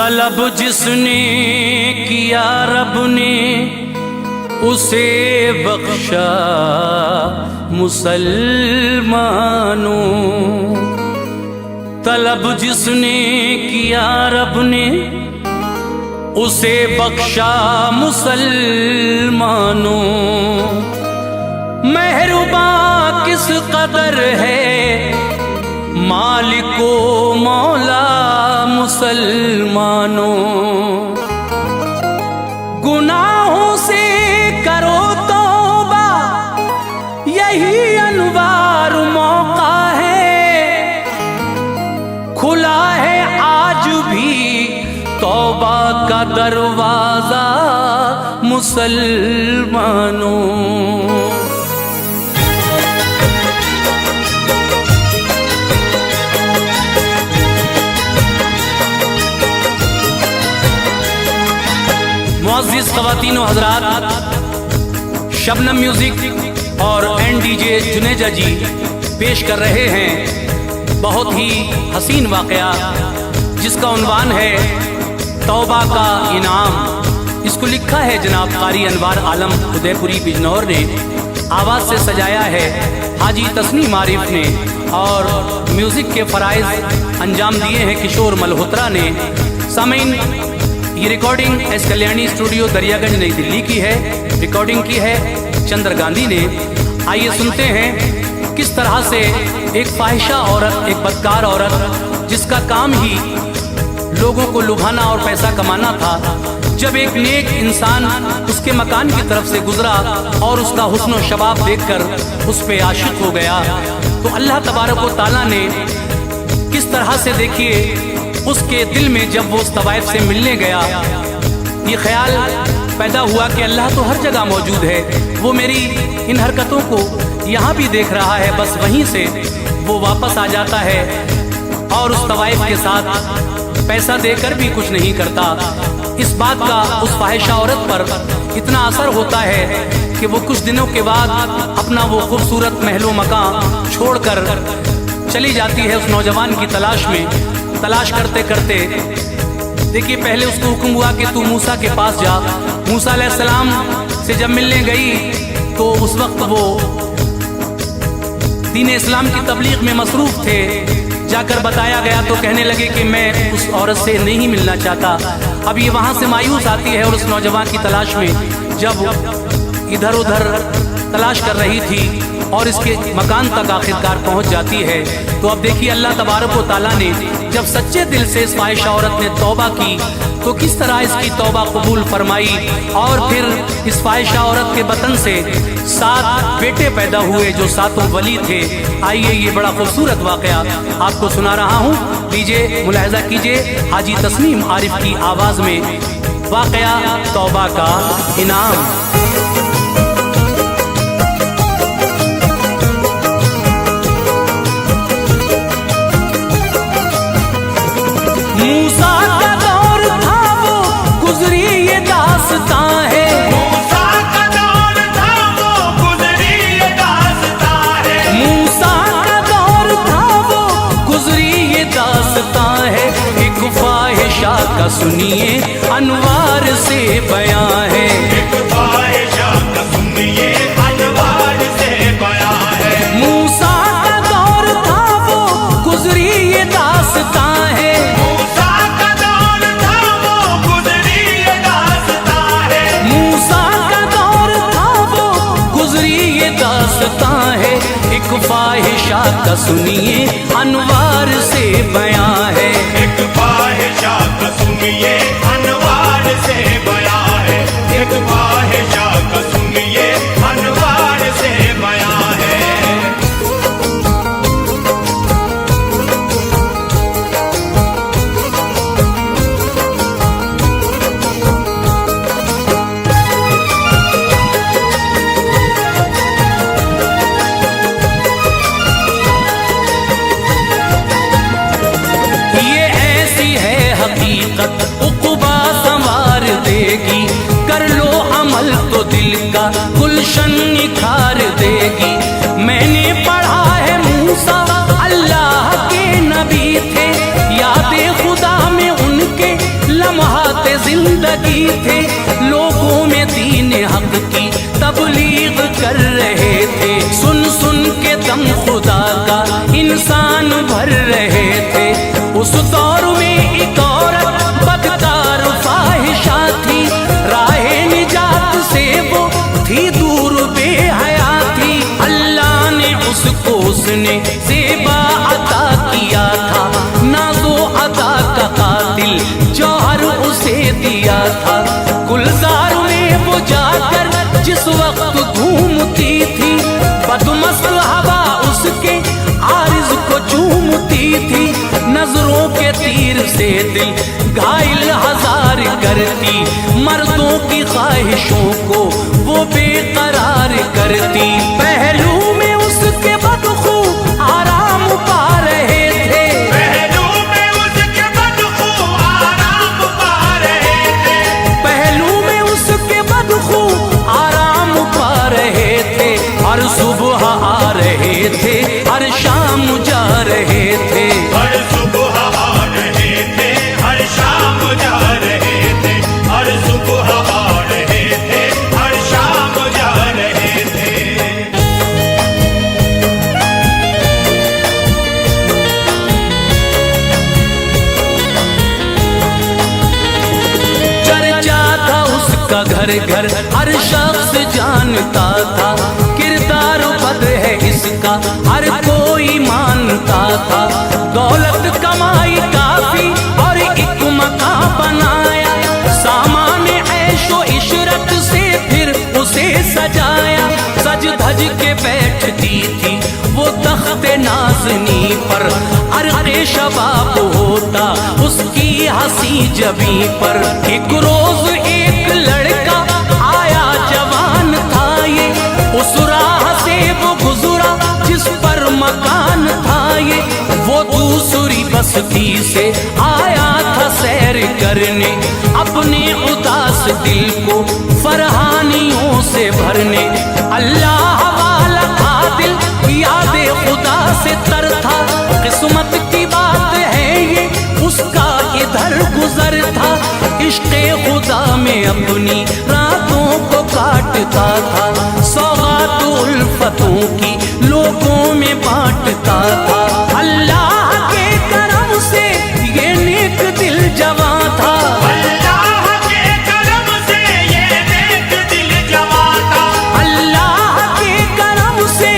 तलब जिसने किया रब ने उसे बख्शा मुसलमानों। तलब जिसने किया रब ने उसे बख्शा मुसलमानों। मेहरबान किस कदर है मालिको मौला मुसलमानों। गुनाहों से करो तौबा यही अनवार मौका है। खुला है आज भी तौबा का दरवाजा मुसलमानों। मुअज़्ज़िज़ ख़वातीन व हज़रात, शबनम म्यूजिक और एनडीजे जुनेजा जी पेश कर रहे हैं बहुत ही हसीन वाक़या जिसका उन्वान है तौबा का इनाम। इसको लिखा है जनाब कारी अनवार आलम उदयपुरी बिजनौर ने, आवाज़ से सजाया है हाजी तस्नीम आरिफ ने और म्यूज़िक के फ़राइज़ अंजाम दिए हैं किशोर मल्होत्रा ने। सामीन, ये recording S Kalyani studio Daryaganj नई दिल्ली की है। रिकॉर्डिंग की है चंद्र गांधी ने। आइए सुनते हैं किस तरह से एक फाहिशा औरत, एक बदकार औरत जिसका काम ही लोगों को लुभाना और पैसा कमाना था, जब एक नेक इंसान उसके मकान की तरफ से गुजरा और उसका हुस्न व शबाब देखकर उस पे आशिक हो गया, तो अल्लाह तबारक व तआला ने किस तरह से, देखिए, उसके दिल में जब वो उस तवाइफ से मिलने गया ये ख्याल पैदा हुआ कि अल्लाह तो हर जगह मौजूद है, वो मेरी इन हरकतों को यहाँ भी देख रहा है। बस वहीं से वो वापस आ जाता है और उस तवाइफ के साथ पैसा देकर भी कुछ नहीं करता। इस बात का उस फाहिशा औरत पर इतना असर होता है कि वो कुछ दिनों के बाद अपना वो खूबसूरत महलो मकान छोड़कर चली जाती है उस नौजवान की तलाश में। तलाश करते करते देखिए, पहले उसको हुक्म हुआ कि तू मूसा के पास जा। मूसा अलैहिस्सलाम से जब मिलने गई तो उस वक्त वो दीन इस्लाम की तबलीग में मसरूफ थे। जाकर बताया गया तो कहने लगे कि मैं उस औरत से नहीं मिलना चाहता। अब ये वहाँ से मायूस आती है और उस नौजवान की तलाश में जब इधर उधर तलाश कर रही थी और इसके मकान तक आखिरकार पहुँच जाती है, तो अब देखिए अल्लाह तबारक व तआला ने जब सच्चे दिल से इस फाहिशा औरत ने तौबा की तो किस तरह इसकी तौबा कबूल फरमाई और फिर इस फाहिशा औरत के बतन से 7 बेटे पैदा हुए जो 7 वली थे। आइए ये बड़ा खूबसूरत वाक़या आपको सुना रहा हूँ, लीजिए मुलाहिज़ा कीजिए हाजी तस्नीम आरिफ की आवाज़ में वाक़या तौबा का इनाम। मूसा का दौर था वो गुजरी ये दास्तां है। मूसा का दौर था वो गुजरी ये दास्तां है। मूसा का दौर था वो गुजरी ये दास्तां है। एक फाहिशा का सुनिए अनवार से बयां है। एक फाहिशा का सुनिए अनवार से बयां है। मूसा का दौर था वो गुजरी ये दास्तां है। मूसा का दौर था वो गुजरी ये दास्तां है। मूसा का दौर था वो गुजरी ये दास्तां है। एक फाहिशा का सुनिए अनवार से बयां है। एक फाहिशा का सुनिए अनवार से बयां है। एक फाहिशा का सुनिए अनवार से बयां है। ये ऐसी है हकीकत उक़बा संवार देगी। कर लो अमल तो दिल का गुलशन निखार देगी। मैंने पढ़ा है मूसा अल्लाह के नबी थे, याद खुदा में उनके जज्बात जिंदगी थे, लोगों में दीन हक की तबलीग कर रहे थे। सुन सुन के दम खुदा का इंसान भर रहे थे। उस दौर में एक औरत बदकार फाहिशा थी, राहे निजात से वो थी दूर बेहया थी। अल्लाह ने उसको उसने ज़ेबा अता किया था, नाज़ो अदा का कातिल जौहर उसे दिया था। गुलजार में वो जाकर जिस वक्त घूमती थी, बदमस्त हवा उसके आरिज़ को चूमती थी। नजरों के तीर से दिल घायल हजार करती, मर्दों की ख्वाहिशों को वो बेकरार करती। पहलू में उसके बदखू आराम पा रहे थे, पहलू में उसके बदखू आराम पा रहे थे, पहलू में उसके बदखू आराम पा रहे थे। हर सुबह आ रहे थे, हर शाम जा रहे थे। हर सुबह आ रहे थे, हर शाम जा रहे थे। हर सुबह आ रहे थे, हर शाम जा रहे थे। चर्चा था उसका घर घर, हर शख्स जानता था। किरदार बद है इसका, हर कोई मानता था। दौलत कमाई काफी और एक मकान बनाया, सामान ऐशो इशरत से फिर उसे सजाया। सज धज के बैठती थी वो तख्ते नाज़नी पर, अर्क़े शबाब होता उसकी हंसी जबी पर। एक रोज एक लड़का आया जवान था ये, उस राह से वो गुजरा जिस पर मकान था ये। वो दूसरी बस्ती से आया था सैर करने, अपने उदास दिल को फरहानियों से भरने। अल्लाह वाला आदिल यादे खुदा से तर था, किस्मत की बात है ये उसका इधर गुजर था। इश्क़े खुदा में अपनी रातों को काटता था, सौगात उल्फतों की लोगों में बांटता था। अल्लाह के करम से ये नेक दिल जवां था, अल्लाह के करम से ये नेक दिल जवां था। अल्लाह के करम से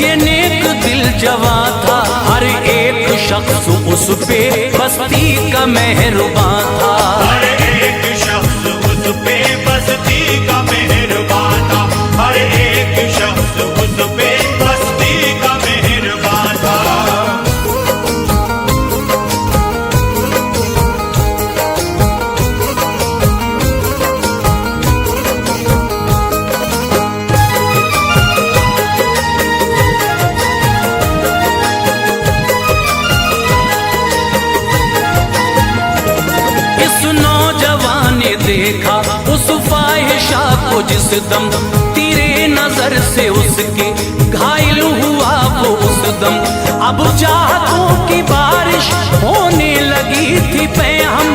ये नेक दिल जवां था। हर एक शख्स उस पे बस्ती का मेहरबान था। हर एक शख्स उस पे बस्ती का मेहरबान था। हर एक शख्स उस पे बस्ती का मेहरबान था। इस नौजवान ने देखा उस फाहिशा को जिस दम तेरे नजर से उसके घायल हुआ वो उस दम। अब चाहतों की बारिश होने लगी थी पैहम,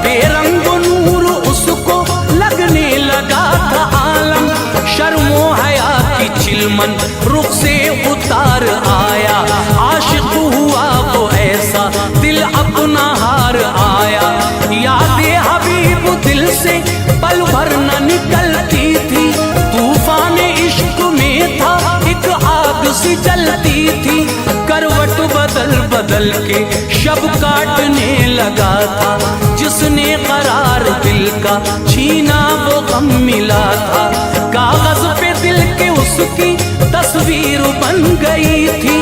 बेरंग नूर उसको लगने लगा था आलम। शर्मो हया की चिलमन रुख से उतार आया, आशिक हुआ वो ऐसा दिल अपना हार आया। यादे हबीब दिल से पल भर न निकलती थी, तूफान इश्क में था एक आग सी जलती थी। करवट बदल बदल के शब काटने लगा था, जिसने करार दिल का छीना वो गम मिला था। कागज पे दिल के उसकी तस्वीर बन गई थी,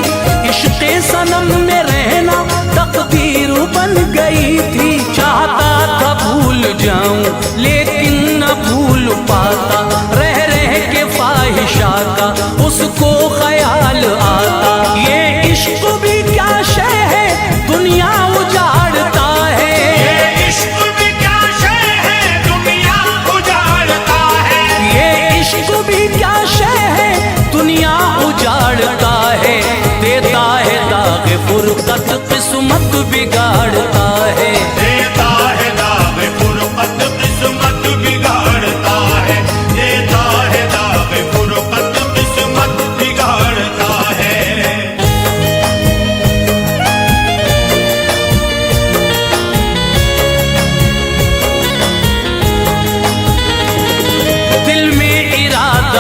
इश्क़े सनम में रहना तकदीर बन गई थी। चाहता था भूल जाऊं लेकिन न भूल पाता, रह रह के फाहिशा का उसको ख्याल आता। ये इश्क भी क्या शय है दुनिया उजाड़ता है, ये इश्क भी क्या शय है दुनिया उजाड़ता है। ये इश्क भी क्या शय है दुनिया उजाड़ता है। देता है दाग फुरकत किस्मत बिगाड़ता है, देता है दाग फुरकत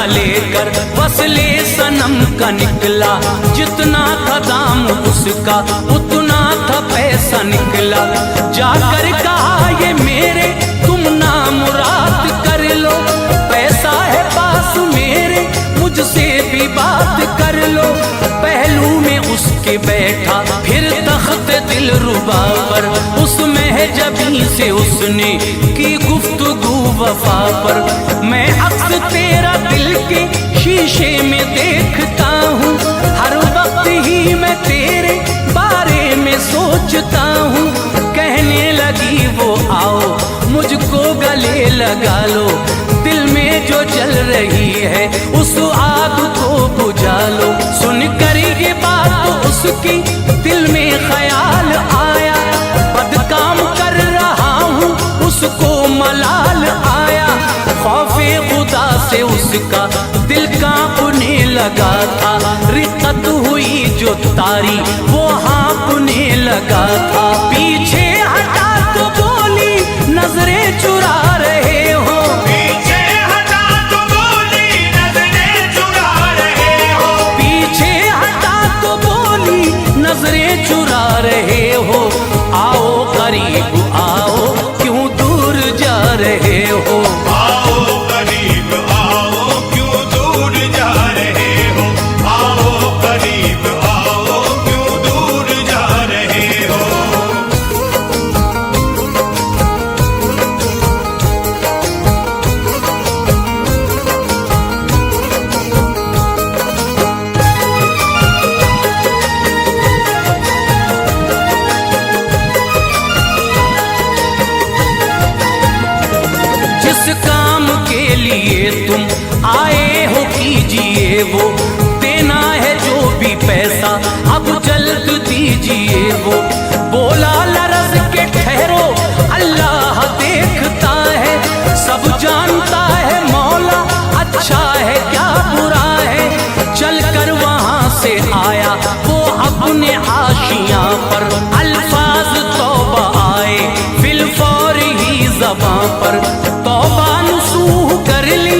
लेकर वसले सनम का निकला, जितना था दाम उसका उतना था पैसा निकला। जाकर कहा ये मेरे तुम ना मुराद कर लो, पैसा है पास मेरे मुझसे भी बात कर लो। पहलू में उसके बैठा फिर तख्त दिलरुबा पर, उसमें जबी से उसने की गुफ्तगू वफा पर। मैं अक्स तेरा दिल के शीशे में देखता हूँ, हर वक्त ही मैं तेरे बारे में सोचता हूँ। कहने लगी वो आओ मुझको गले लगा लो, दिल में जो जल रही है उस आग को बुझा लो। सुनकर ये बात उसकी दिल में ख्याल आया, बदकाम कर रहा हूँ उसको मलाल आया। खौफे खुदा से उसका दिल कांपने लगा था, रिक्कत हुई जो तारी वो हाँपने लगा था। पीछे हटा तो बोली नजरें चुरा रहे हो, पीछे हटा तो बोली नजरें चुरा रहे हो, पीछे हटा तो बोली नजरें चुरा रहे हो। आओ करीब आओ क्यों दूर जा रहे हो, आओ करीब आओ क्यों दूर जा रहे हो, आओ करीब आओ क्यों दूर जा रहे हो। जिस काम के लिए तुम आए हो कीजिए वो, देना है जो भी पैसा अब जल्द दीजिए वो। बोला लरज के ठहरो अल्लाह देखता है, सब जानता है मौला अच्छा है क्या बुरा है। चल कर वहाँ से आया वो अपने आशियाँ पर, अल्फाज तौबा आए फिलफौर ही ज़बां पर। तौबा नसूह कर ली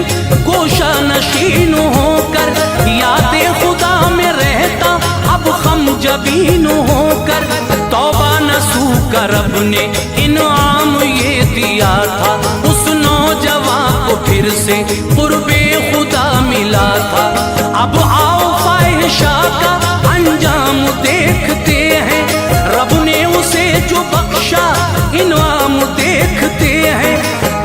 गोशा नशीन होकर, याद खुदा में रहता अब हम जबीन होकर। तौबा नसूह का रब ने इनाम ये दिया था, उस नौजवान को फिर से कुर्बे खुदा मिला था। अब आओ फाहिशा का अंजाम देखते हैं, रब ने उसे जो बख्शा इनाम देखते हैं।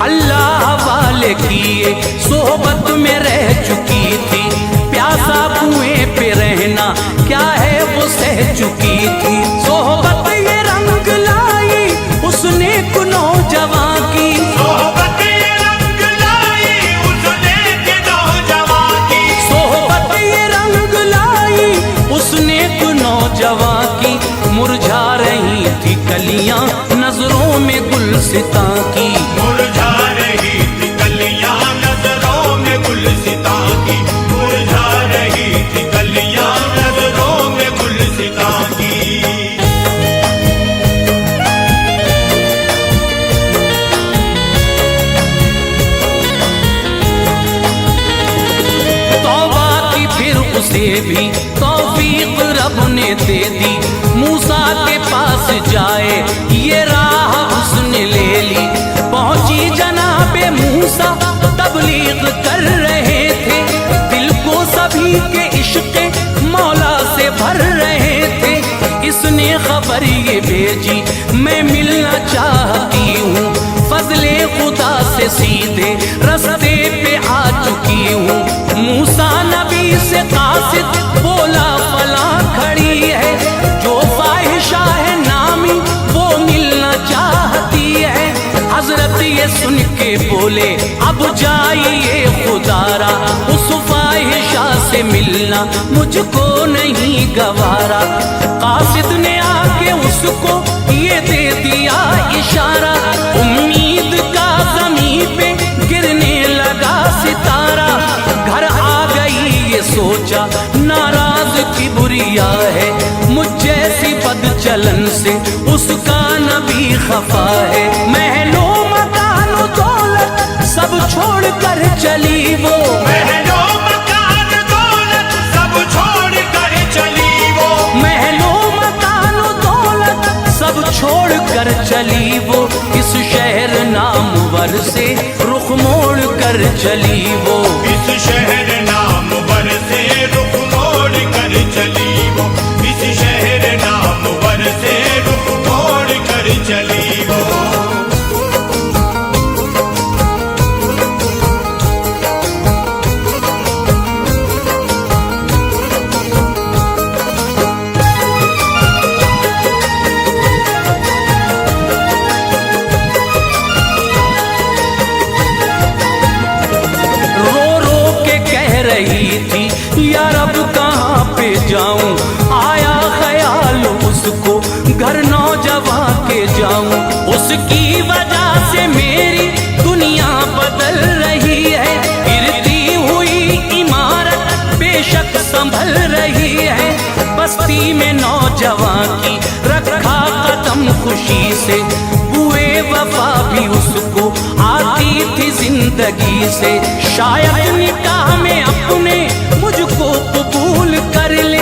अल्लाह वाले किए सोहबत में रह चुकी थी, प्यासा कुएं पे रहना क्या है वो सह चुकी थी। सोहबत ये रंग लाई उसने को नौजवान की, सोहबत ये रंग लाई उसने के नौजवान की, सोहबत ये रंग लाई उसने को नौजवान की। मुरझा रही थी कलियां नजरों में गुलसिता की, मुरझा रही थी कलियां नजरों में गुलसिता की, मुरझा रही थी कलियां नजरों में गुलसिता की। तौबा की फिर उसे भी तौफीक रब ने दे दी, मूसा के पास जाए ये राह उसने ले ली। पहुंची जनाबे मूसा तबलीग कर रहे थे, दिल को सभी के इश्क मौला से भर रहे थे। इसने खबर ये भेजी मैं मिलना चाहती हूँ, फजले खुदा से सीधे रास्ते पे आ चुकी हूँ। मूसा नबी से कासिद बोला फला खड़ी है, जो फाहिशा है नामी वो मिलना चाहती है। हजरत ये सुन के बोले अब जाइए खुदारा, उस फाहिशा से मिलना मुझको नहीं गवारा। कासिद ने आके उसको ये दे दिया इशारा, उम्मीद का ज़मीन पे गिरने लगा सितारा। घर आ गई ये सोचा नाराज की बुरिया है, मुझ जैसी बदचलन से उसका नबी खफा है। महलों मकान दौलत सब छोड़ कर चली वो, महलों कर चली वो, इस शहर नाम वर से रुख मोड़ कर चली वो, इस शहर नाम वर से रुख मोड़ कर चली वो। यार अब कहाँ पे जाऊं, आया ख्याल उसको घर नौजवां के जाऊं। उसकी वजह से मेरी दुनिया बदल रही है, गिरती हुई इमारत बेशक संभल रही है। बस्ती में नौजवां की रखा कदम खुशी से, बुए वफा भी उसको आती थी जिंदगी से। शायद निकाह में अपने मुझको कबूल कर ले,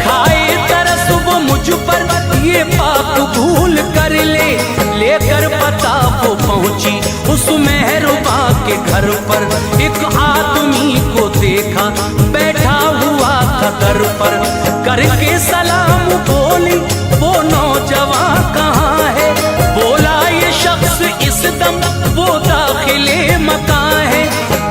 खाए तरस वो मुझ पर ये पाक भूल कर ले। लेकर पता वो पहुंची उस मेहरुबा के घर पर, एक आदमी को देखा बैठा हुआ था दर पर। करके सलाम बोली वो नौजवान कहाँ है, बोला ये शख्स इस दम वो दाखिले मकान है।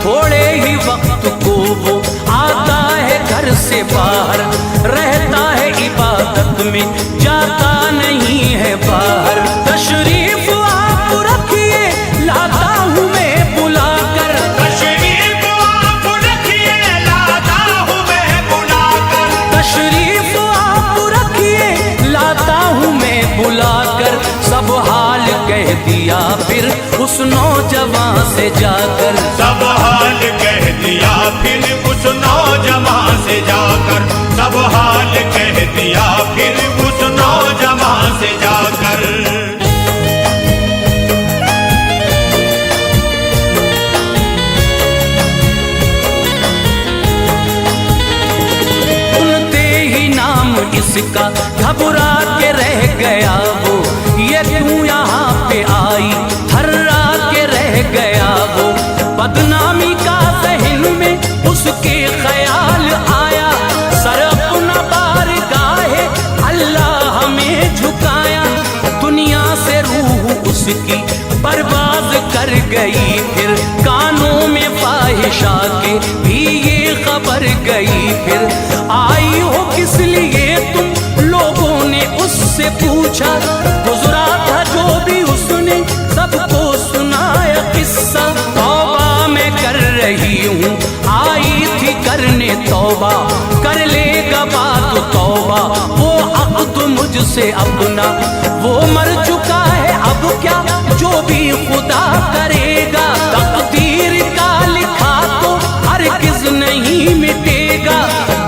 थोड़े ही वक्त को वो आता है घर से बाहर, रहता है इबादत में जाता नहीं है बाहर। तशरीफ आप रखिए लाता हूँ मैं बुलाकर, तशरीफ आप रखिए लाता हूँ मैं बुलाकर, तशरीफ आप रखिए लाता हूँ मैं बुलाकर। सब हाल कह दिया फिर उस नौजवान से जाकर, सब हाल कह दिया फिर उस नौजवान से जाकर, सब हाल कह दिया फिर उस नौजवान से जाकर। सुनते ही नाम इसका घबरा के रह गया वो, ये क्यों यहाँ पे आई थर्रा के रह गया वो। बदनामी का ज़हन में उसके ख्याल आया, सर अपना बारगाहे अल्लाह में झुकाया। दुनिया से रूह उसकी बर्बाद कर गई, फिर कानों में फाहिशा के भी ये खबर गई। फिर आई हो किस लिए तुम लोगों ने उससे पूछा, गुजरा था जो भी उसने सबको सुनाया किस्सा। तौबा मैं कर रही हूँ आई थी करने तौबा, कर लेगा बात तौबा वो अक़्द मुझसे अपना। वो मर चुका है अब क्या जो भी खुदा करेगा, तकदीर का लिखा तो हरगिज़ नहीं मिटेगा।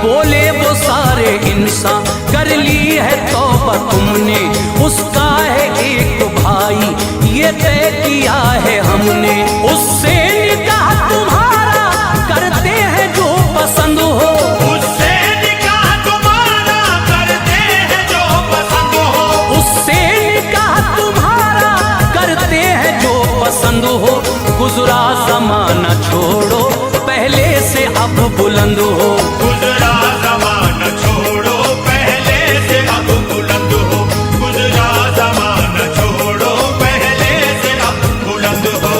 बोले वो सारे इंसान कर ली है तौबा तुमने, उसका है एक भाई ये तय किया है हमने। उससे निकाह तुम्हारा करते हैं जो पसंद हो, उससे निकाह तुम्हारा करते हैं जो पसंद हो, उससे निकाह तुम्हारा करते हैं जो पसंद हो। गुजरा जमाना छोड़ो पहले से अब बुलंद हो, गुजरा ज़माना छोड़ो पहले से अब बुलंद हो, गुजरा ज़माना छोड़ो पहले से अब बुलंद हो।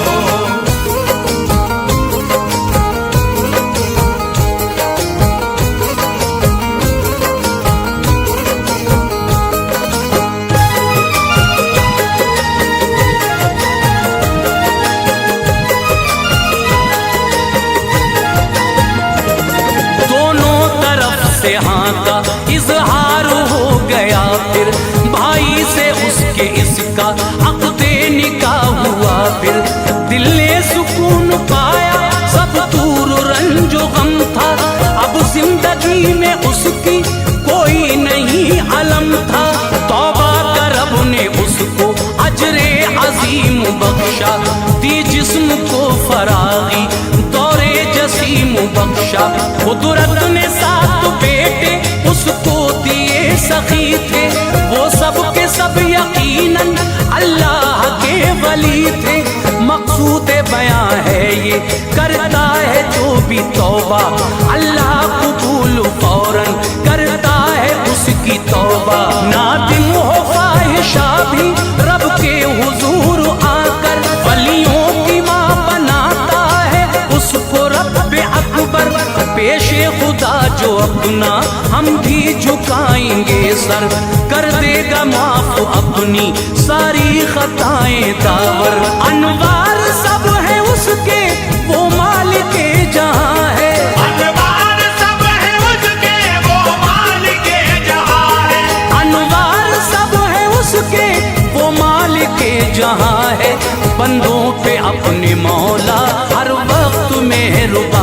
दोनों तरफ से हाँ का इजहार हो गया। फिर भाई से उसके इसका अक़्दे निकाह हुआ, फिर दिल ने सुकून पाया सब दूर रंजो गम था। अब जिंदगी में उसकी कोई नहीं अलम था, तौबा कर रब ने उसको अजरे अजीम बख्शा। दी जिस्म को फरागी दौरे जसीम बख्शा, कुदरत ने सात बेटे उसको दिए सखी थे। वो सब के सब यकीनन अल्लाह के वली थे। मकसूद बयां है ये कर भी तौबा, अल्लाह कबूल फौरन करता है उसकी तौबा। नादिम हो फाहिशा भी रब के हुजूर आकर, वलियों की माँ बनाता है उसको रब्बे अकबर। पेशे खुदा जो अपना हम भी झुकाएंगे सर, कर देगा माफ अपनी सारी खताएं दावर। अनवार सब है उसके वो मालिके जहां है, अनवार सब है उसके वो मालिके जहां है, अनवार सब है उसके वो मालिके जहां है। बंदों पे अपने मौला हर वक्त मेहरबान